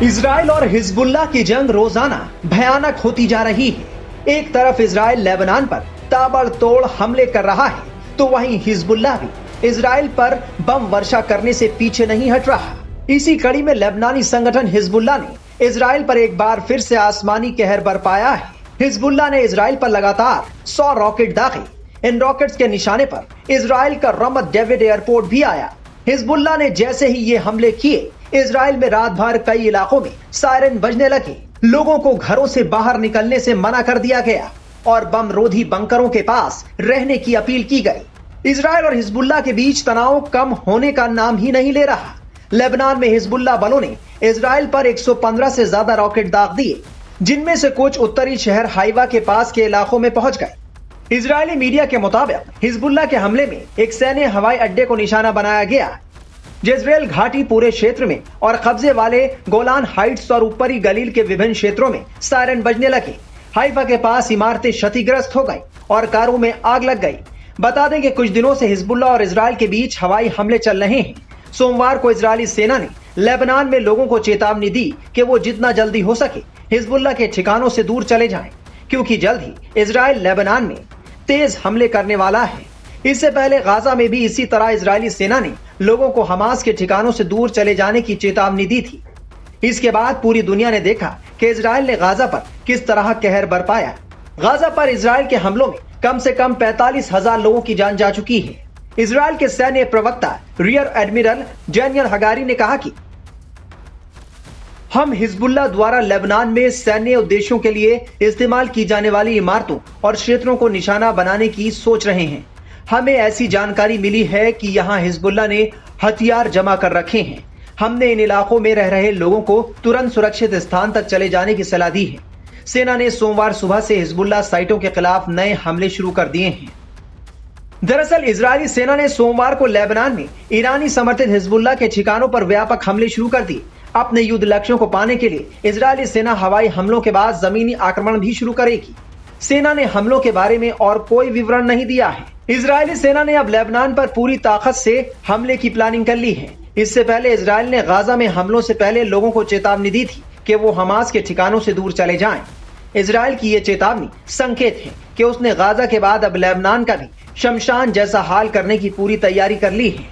Israel और Hezbollah की जंग रोजाना भयानक होती जा रही है। एक तरफ इजराइल लेबनान पर ताबड़तोड़ हमले कर रहा है, तो वहीं हिजबुल्लाह भी इजराइल पर बम वर्षा करने से पीछे नहीं हट रहा। इसी कड़ी में लेबनानी संगठन हिजबुल्लाह ने इजराइल पर एक बार फिर से आसमानी कहर बरपाया है। हिजबुल्लाह ने इजराइल पर लगातार 100 रॉकेट दागे। इन रॉकेट्स के निशाने पर इजराइल का रमत डेविड एयरपोर्ट भी आया। हिजबुल्लाह ने जैसे ही ये हमले किए, इजराइल में रात भर कई इलाकों में सायरन बजने लगे। लोगों को घरों से बाहर निकलने से मना कर दिया गया और बम रोधी बंकरों के पास रहने की अपील की गई। इजराइल और हिजबुल्लाह के बीच तनाव कम होने का नाम ही नहीं ले रहा। लेबनान में हिजबुल्लाह बलों ने इजराइल पर 115 से ज्यादा रॉकेट दाग दिए, जिनमें से कुछ उत्तरी शहर हाइवा के पास के इलाकों में पहुंच गए। इजरायली मीडिया के मुताबिक हिजबुल्लाह के हमले में एक सैन्य हवाई अड्डे को निशाना बनाया गया। जezreel घाटी पूरे क्षेत्र में और कब्जे वाले गोलान हाइट्स और ऊपरी गलील के विभिन्न क्षेत्रों में सायरन बजने लगे। हाइफा के पास इमारतें क्षतिग्रस्त हो गई और कारों में आग लग गई। बता दें कि कुछ दिनों से हिजबुल्लाह और इजराइल के बीच हवाई हमले चल रहे हैं। सोमवार को इजरायली सेना ने लेबनान में लोगों को चेतावनी दी कि वो जितना जल्दी हो सके हिजबुल्लाह के ठिकानों से दूर चले जाएं, क्योंकि जल्द ही इजराइल लेबनान में तेज हमले करने वाला है। इससे पहले गाजा में भी इसी तरह इजरायली सेना ने लोगों को हमास के ठिकानों से दूर चले जाने की चेतावनी दी थी। इसके बाद पूरी दुनिया ने देखा कि इजराइल ने गाजा पर किस तरह कहर बरपाया। गाजा पर इजराइल के हमलों में कम से कम 45,000 लोगों की जान जा चुकी है। इजराइल के सैन्य प्रवक्ता रियर एडमिरल डैनियल हगारी ने कहा कि हम हिजबुल्लाह द्वारा लेबनान में सैन्य उद्देश्यों के लिए इस्तेमाल की जाने वाली इमारतों और क्षेत्रों को निशाना बनाने की सोच रहे हैं। हमें ऐसी जानकारी मिली है कि यहाँ हिजबुल्लाह ने हथियार जमा कर रखे हैं। हमने इन इलाकों में रह रहे लोगों को तुरंत सुरक्षित स्थान तक चले जाने की सलाह दी है। सेना ने सोमवार सुबह से हिजबुल्लाह साइटों के खिलाफ नए हमले शुरू कर दिए हैं। दरअसल इजरायली सेना ने सोमवार को लेबनान में ईरानी समर्थित हिजबुल्लाह के ठिकानों पर व्यापक हमले शुरू कर दिए। अपने युद्ध लक्ष्यों को पाने के लिए इजरायली सेना हवाई हमलों के बाद जमीनी आक्रमण भी शुरू करेगी। सेना ने हमलों के बारे में और कोई विवरण नहीं दिया है। इजरायली सेना ने अब लेबनान पर पूरी ताकत से हमले की प्लानिंग कर ली है। इससे पहले इजराइल ने गाजा में हमलों से पहले लोगों को चेतावनी दी थी कि वो हमास के ठिकानों से दूर चले जाएं। इजराइल की ये चेतावनी संकेत है कि उसने गाजा के बाद अब लेबनान का भी शमशान जैसा हाल करने की पूरी तैयारी कर ली है।